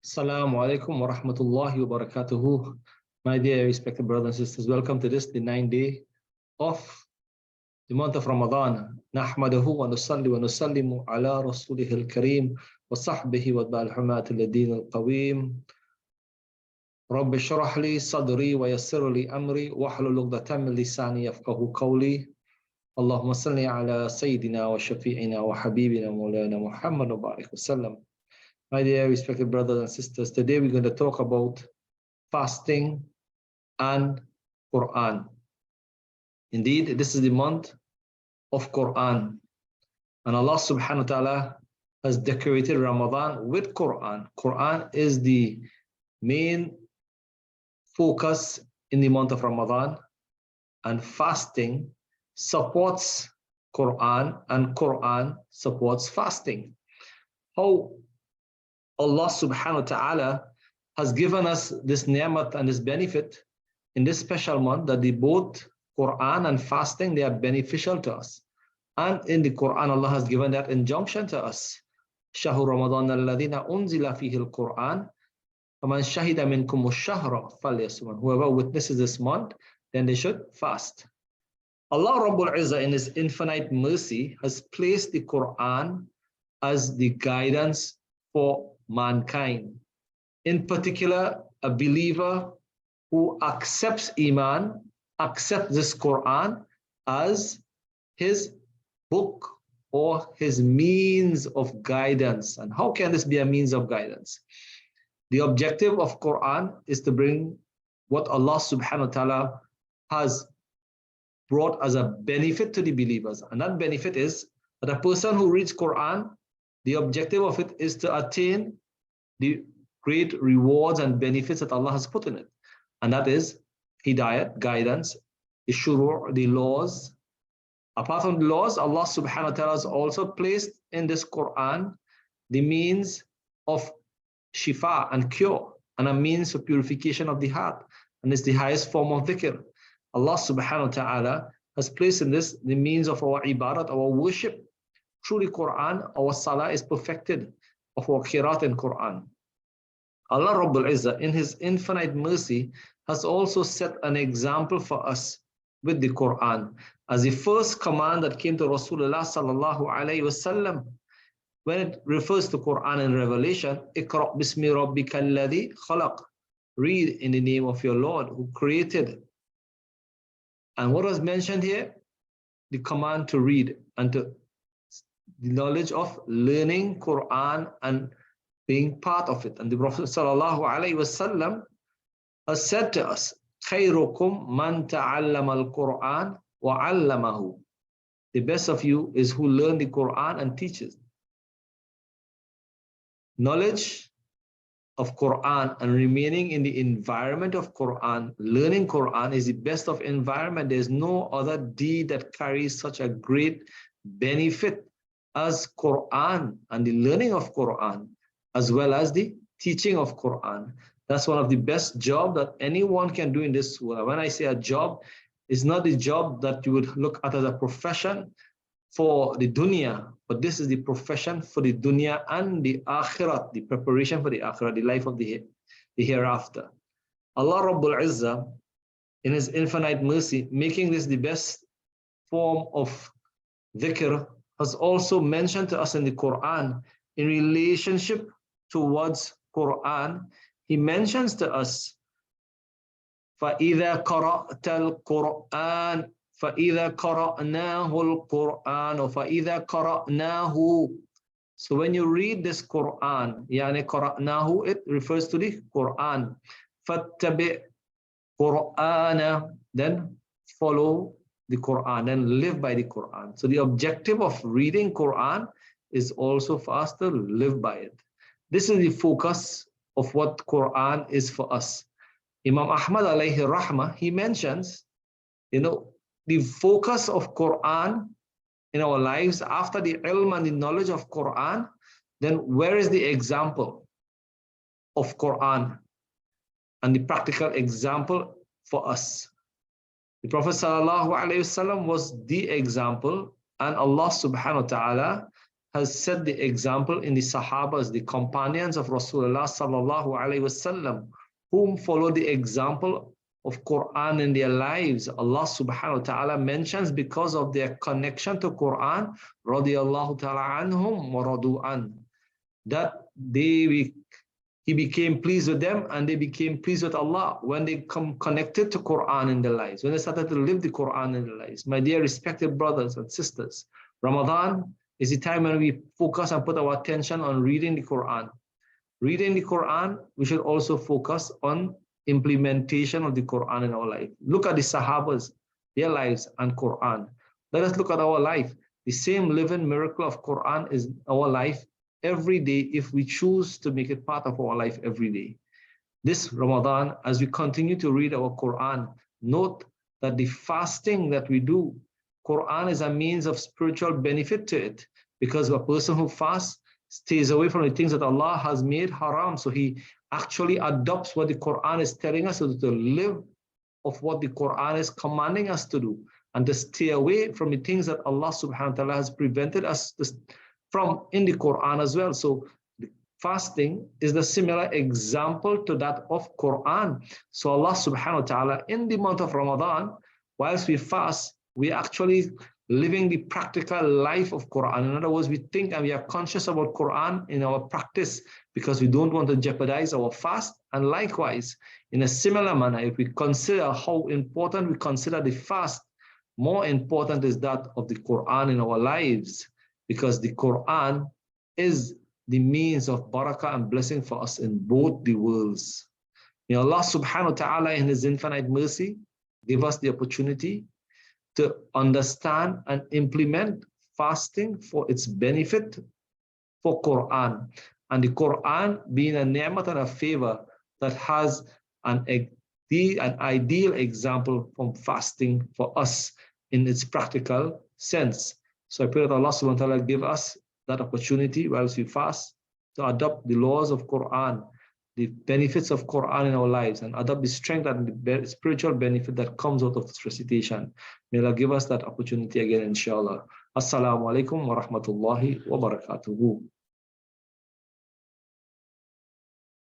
Assalamu alaikum wa rahmatullahi wa barakatuhu. My dear respected brothers and sisters, welcome to this, the 9th day of the month of Ramadan. Nahmadahu wa nusalli wa nusallimu ala rasulih al-kareem wa sahbihi wa ba'al-humat al-din al-qaweem. Rabbi shrah li sadri wa yassir li amri wa hlul 'uqdatam min lisani yafqahu qawli. Allahumma salli ala sayyidina wa shafi'ina wa habibina Maulana Muhammad wa barik wa sallam. My dear respected brothers and sisters, today we're going to talk about fasting and Quran. Indeed, this is the month of Quran. And Allah subhanahu wa ta'ala has decorated Ramadan with Quran. Quran is the main focus in the month of Ramadan, and fasting supports Quran and Quran supports fasting. How Allah subhanahu wa ta'ala has given us this ni'mat and this benefit in this special month, that both Quran and fasting, they are beneficial to us. And in the Quran, Allah has given that injunction to us. Shahru Ramadan alladhina unzila fihi al-Quran faman shahida minkum ash-shahra falyasum. Whoever witnesses this month, then they should fast. Allah Rabbul Izzah in His infinite mercy has placed the Quran as the guidance for mankind. In particular, a believer who accepts Iman, accepts this Quran as his book or his means of guidance. And how can this be a means of guidance? The objective of Quran is to bring what Allah subhanahu wa ta'ala has brought as a benefit to the believers. And that benefit is that a person who reads Quran, the objective of it is to attain the great rewards and benefits that Allah has put in it. And that is hidayat, guidance, shuru', the laws. Apart from the laws, Allah subhanahu wa ta'ala has also placed in this Quran the means of shifa and cure, and a means of purification of the heart. And it's the highest form of dhikr. Allah subhanahu wa ta'ala has placed in this the means of our ibadat, our worship. Through the Quran, our salah is perfected, of our qiraat in Quran. Allah Rabbul Izzah, in His infinite mercy, has also set an example for us with the Quran. As the first command that came to Rasulullah sallallahu alayhi wasallam, when it refers to Quran in Revelation, Iqra' bismi rabbika alladhi khalaq. Read in the name of your Lord who created. And what was mentioned here? The command to read and to the knowledge of learning Quran and being part of it. And the Prophet sallallahu alaihi wasallam has said to us, "Khayrukum man ta'allama al-Quran wa 'allamahu." The best of you is who learn the Quran and teaches. Knowledge of Quran and remaining in the environment of Quran, learning Quran is the best of environment. There's no other deed that carries such a great benefit as Quran and the learning of Quran, as well as the teaching of Quran. That's one of the best jobs that anyone can do in this world. When I say a job, it's not the job that you would look at as a profession for the dunya, but this is the profession for the dunya and the akhirat, the preparation for the akhirat, the life of the hereafter. Allah Rabbul Izzah, in His infinite mercy, making this the best form of dhikr, has also mentioned to us in the Quran in relationship towards Quran. He mentions to us, فَإِذَا قَرَأْتَ الْقُرْآنَ فَإِذَا قَرَأْنَاهُ الْقُرْآنُ فَإِذَا قَرَأْنَاهُ. So when you read this Quran, يعني قَرَأْنَاهُ, it refers to the Quran. فَاتَّبِعْ قُرْآنَ, then follow the Quran and live by the Quran. So the objective of reading Quran is also for us to live by it. This is the focus of what Quran is for us. Imam Ahmad alayhi rahmah, he mentions, the focus of Quran in our lives after the ilm and the knowledge of Quran, then where is the example of Quran and the practical example for us? The Prophet sallallahu alaihi wasallam was the example, and Allah subhanahu wa ta'ala has set the example in the Sahabas, the companions of Rasulullah sallallahu alaihi wasallam, whom followed the example of Quran in their lives. Allah subhanahu wa ta'ala mentions because of their connection to Quran, radiyallahu ta'ala anhum wa radu an, that He became pleased with them and they became pleased with Allah when they come connected to Quran in their lives, when they started to live the Quran in their lives. My dear respected brothers and sisters, Ramadan is the time when we focus and put our attention on reading the Quran. Reading the Quran, we should also focus on implementation of the Quran in our life. Look at the Sahabas, their lives, and Quran. Let us look at our life. The same living miracle of Quran is our life every day if we choose to make it part of our life every day. This Ramadan, as we continue to read our Quran, note that the fasting that we do, Quran is a means of spiritual benefit to it, because a person who fasts stays away from the things that Allah has made haram. So he actually adopts what the Quran is telling us to live of what the Quran is commanding us to do, and to stay away from the things that Allah subhanahu wa ta'ala has prevented us from in the Quran as well. So fasting is the similar example to that of Quran. So Allah subhanahu wa ta'ala in the month of Ramadan, whilst we fast, we actually living the practical life of Quran. In other words, we think and we are conscious about Quran in our practice because we don't want to jeopardize our fast. And likewise, in a similar manner, if we consider how important we consider the fast, more important is that of the Quran in our lives, because the Quran is the means of barakah and blessing for us in both the worlds. May Allah subhanahu wa ta'ala in His infinite mercy give us the opportunity to understand and implement fasting for its benefit for Quran. And the Quran being a ni'mat and a favor that has an ideal example from fasting for us in its practical sense. So I pray that Allah subhanahu wa ta'ala give us that opportunity whilst we fast to adopt the laws of Quran, the benefits of Quran in our lives, and adopt the strength and the spiritual benefit that comes out of this recitation. May Allah give us that opportunity again, inshallah. Assalamu alaikum wa rahmatullahi wa barakatuhu.